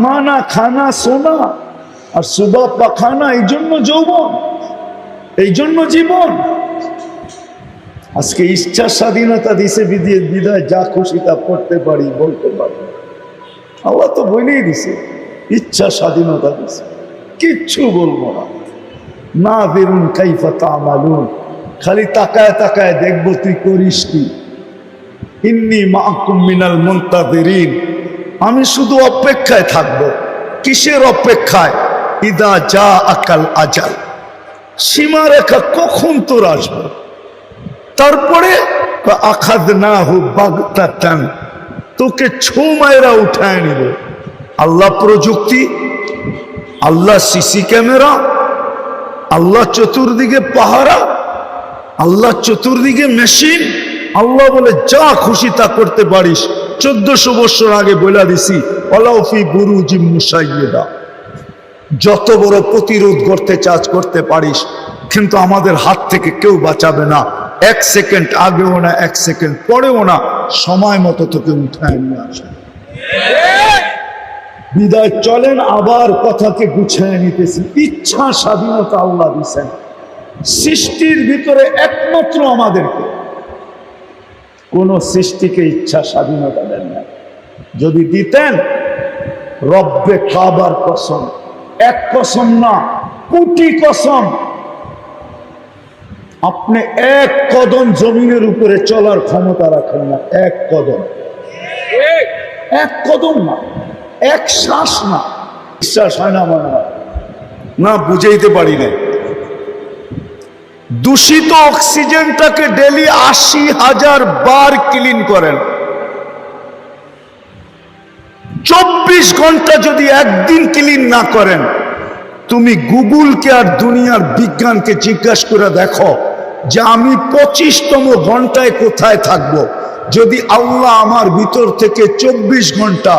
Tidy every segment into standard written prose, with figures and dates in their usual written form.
মানা খানা সোনা আর সুবা পাখানা, এই জন্য যৌবন, এই জন্য জীবন। আজকে ইচ্ছা স্বাধীনতা দিছে বিদায় যা খুশি তা করতে পারি, বলতে পারি। আল্লাহ তো বলেই দিছে ইচ্ছা স্বাধীনতা দিছে, কিচ্ছু বলবো না। না বেরুন কাইফা তামালুন, খালি তাকায় তাকায় দেখবো তুই করিস কি। ইন্নী মাআকুম মিনাল মুনতাযিরিন, আমি শুধু অপেক্ষায় থাকবো। কিসের অপেক্ষায়? ইদা যা আকাল আজাল, সীমারেখা কখন তোর আসবে। তারপরে আখাযনাহু বাগতাতান, তোকে ছো মায়েরা উঠায় নিবে। আল্লাহ প্রযুক্তি, আল্লাহ সিসি ক্যামেরা, আল্লাহ চতুর্দিকে পাহারা, আল্লাহ চতুর্দিকে মেশিন। আল্লাহ বলে যা খুশি তা করতে পারিস। 1400 বছর আগে বলে দিছি ওয়ালাউফি বুরুজিম মুশাইয়্যিদা, যত বড় প্রতিরোধ করতে চাস করতে পারিস, কিন্তু আমাদের হাত থেকে কেউ বাঁচাবে না। 1 সেকেন্ড আগেও না, 1 সেকেন্ড পরেও না, সময় মতো তোকে উঠায় নিয়ে আসে। বিদায় চলেন, আবার কথাকে গুছিয়ে নিতেছি। ইচ্ছা স্বাধীনতা আল্লাহ দিয়েছেন সৃষ্টির ভিতরে একমাত্র আমাদেরকে, কোন সৃষ্টিকে ইচ্ছা স্বাধীনতা দেন না। যদি দিতেন, রব্বে কাবার কসম, এক কসম না, কোটি কসম, আপনি 1 কদম জমিনের উপরে চলার ক্ষমতা রাখেন না। 1 কদম, 1 কদম না, 1 শ্বাস না। বিশ্বাস হয় না মনে হয় না, বুঝাইতে পারি না। দূষিত অক্সিজেনটাকে ডেলি 80,000 বার ক্লিন করেন। 24 ঘন্টা যদি একদিন ক্লিন না করেন, তুমি গুগলকে আর দুনিয়ার বিজ্ঞানকে জিজ্ঞাসা করে দেখো যে আমি 25তম ঘন্টায় কোথায় থাকব। যদি আল্লাহ আমার ভিতর থেকে 24 ঘন্টা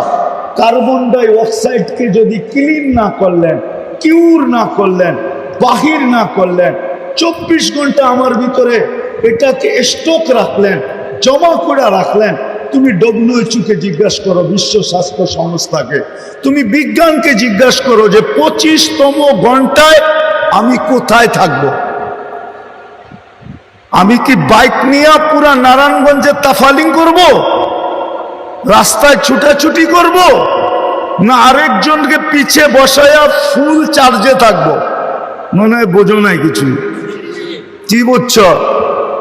কার্বন ডাই অক্সাইডকে যদি ক্লিন না করলেন, কিউর না করলেন, বাহির না করলেন, 24 ঘন্টা আমার ভিতরে এটাকে স্টক রাখলেন, জমা করে রাখলেন, তুমি WHO কে জিজ্ঞাসা করো, বিশ্ব স্বাস্থ্য সংস্থাকে, তুমি বিজ্ঞানকে জিজ্ঞাসা করো যে 25তম ঘন্টায় আমি কোথায় থাকব। আমি কি বাইক নিয়ে পুরা নারায়ণগঞ্জে তাফালিং করব, রাস্তায় ছুটাছুটি করব, না আরেকজনকে পিছে বসায়া ফুল চার্জে থাকবো? মনে হয় বোঝো নাই কিছু। কি বুঝছ?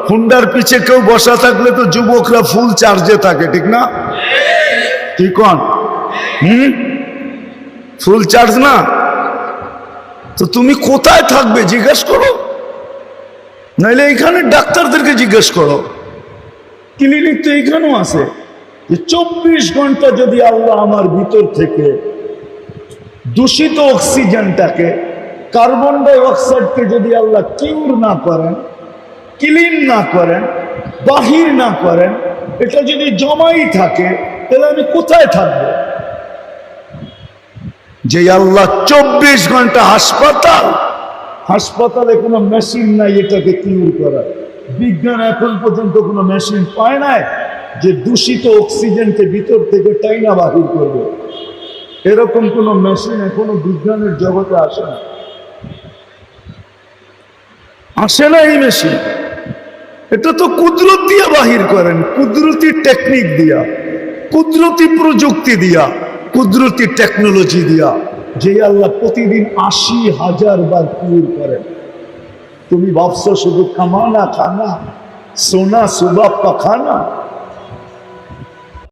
হুন্ডার পিছে কেউ বসা থাকলে তো যুবকরা ফুল চার্জে থাকে, ঠিক না? কি কোন? ফুল চার্জ না তো তুমি কোথায় থাকবে জিজ্ঞেস করো, নাইলে এখানে ডাক্তারদেরকে জিজ্ঞেস করো। ক্লিনিক তো এখানেও আছে যে 24 ঘন্টা যদি আল্লাহ আমার ভিতর থেকে দূষিত অক্সিজেনটাকে, কার্বন ডাই অক্সাইডকে যদি আল্লাহ কিউর না করেন, ক্লিন না করেন, বাহির না করেন, এটা যদি জমাই থাকে, তাহলে আমি কোথায় থাকবো? যে আল্লাহ 24 ঘন্টা হাসপাতালে কোনো মেশিন নাই এটাকে কিউর করার। বিজ্ঞান এখন পর্যন্ত কোনো মেশিন পায় নাই যে দূষিত অক্সিজেনকে ভিতর থেকে টাইনা বাহির করবে। এরকম কোনো মেশিন এখনো বিজ্ঞানের জগতে আসে না, আসে না এই মেশিন। এটা তো কুদরত দিয়া বাহির করেন, কুদরতি টেকনিক দিয়া, কুদরতি প্রযুক্তি দিয়া, কুদরতি টেকনোলজি দিয়া, যে আল্লাহ প্রতিদিন 80,000 বার কিউর করেন। তুমি ভাবছো শুধু কামানা খানা সোনা সুবা পাখানা,